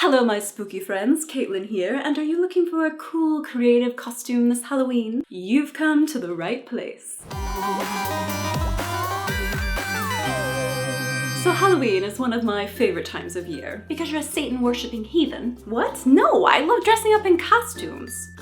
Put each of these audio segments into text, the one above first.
Hello my spooky friends, Kaitlyn here, and are you looking for a cool creative costume this Halloween? You've come to the right place. So Halloween is one of my favorite times of year. Because you're a Satan-worshipping heathen. What? No, I love dressing up in costumes.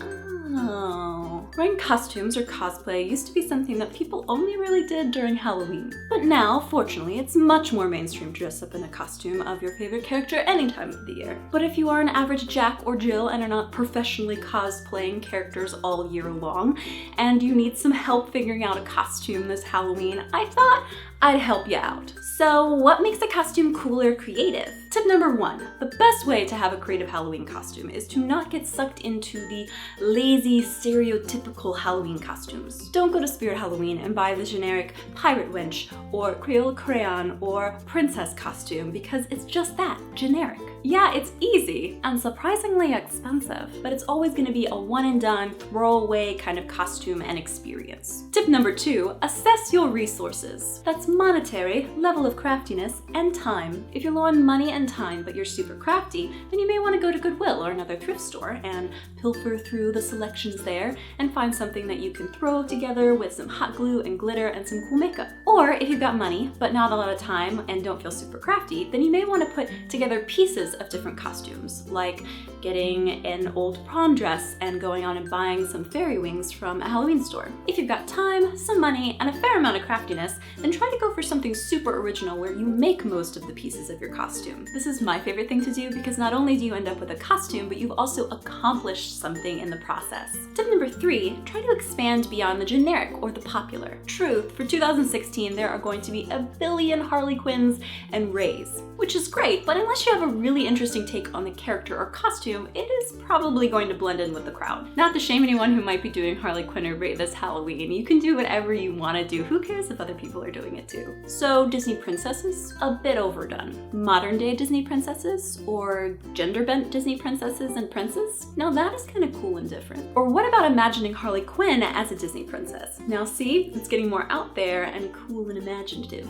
Oh. Wearing costumes or cosplay used to be something that people only really did during Halloween. But now, fortunately, it's much more mainstream to dress up in a costume of your favorite character any time of the year. But if you are an average Jack or Jill and are not professionally cosplaying characters all year long, and you need some help figuring out a costume this Halloween, I thought I'd help you out. So what makes a costume cool or creative? Tip number 1, the best way to have a creative Halloween costume is to not get sucked into the lazy, stereotypical Halloween costumes. Don't go to Spirit Halloween and buy the generic pirate wench or Creole crayon or princess costume because it's just that, generic. Yeah, it's easy and surprisingly expensive, but it's always gonna be a one and done, throwaway kind of costume and experience. Tip number 2, assess your resources. That's monetary, level of craftiness, and time. If you're low on money and time, but you're super crafty, then you may want to go to Goodwill or another thrift store and pilfer through the selections there and find something that you can throw together with some hot glue and glitter and some cool makeup. Or if you've got money, but not a lot of time and don't feel super crafty, then you may want to put together pieces of different costumes, like getting an old prom dress and going on and buying some fairy wings from a Halloween store. If you've got time, some money, and a fair amount of craftiness, then try to go for something super original where you make most of the pieces of your costume. This is my favorite thing to do because not only do you end up with a costume, but you've also accomplished something in the process. Tip number 3, try to expand beyond the generic or the popular. Truth, for 2016, there are going to be a billion Harley Quinns and Rays, which is great, but unless you have a really interesting take on the character or costume, it is probably going to blend in with the crowd. Not to shame anyone who might be doing Harley Quinn or Ray this Halloween. You can do whatever you want to do. Who cares if other people are doing it too? So Disney princesses? A bit overdone. Modern day Disney princesses? Or gender bent Disney princesses and princes? Now that is kind of cool and different. Or what about imagining Harley Quinn as a Disney princess? Now see, it's getting more out there and cool and imaginative.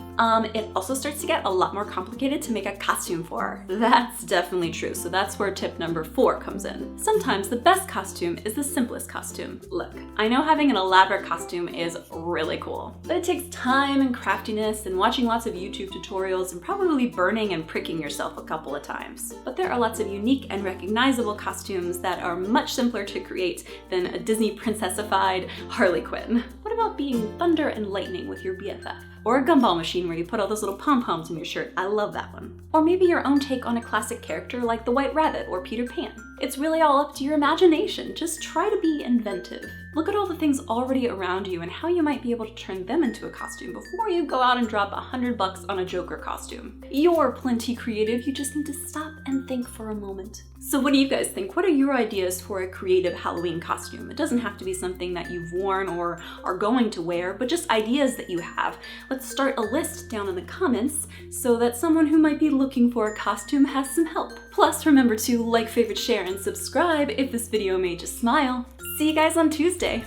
It also starts to get a lot more complicated to make a costume for. That's definitely true. So that's where tip number 4 comes in. Sometimes the best costume is the simplest costume. Look, I know having an elaborate costume is really cool, but it takes time and craftiness and watching lots of YouTube tutorials and probably burning and pricking yourself a couple of times. But there are lots of unique and recognizable costumes that are much simpler to create than a Disney princessified Harley Quinn. What about being thunder and lightning with your BFF? Or a gumball machine where you put all those little pom-poms in your shirt. I love that one. Or maybe your own take on a classic character like the White Rabbit or Peter Pan. It's really all up to your imagination. Just try to be inventive. Look at all the things already around you and how you might be able to turn them into a costume before you go out and drop $100 on a Joker costume. You're plenty creative, you just need to stop and think for a moment. So what do you guys think? What are your ideas for a creative Halloween costume? It doesn't have to be something that you've worn or are going to wear, but just ideas that you have. Let's start a list down in the comments so that someone who might be looking for a costume has some help. Plus, remember to like, favorite, share, and subscribe if this video made you smile. See you guys on Tuesday.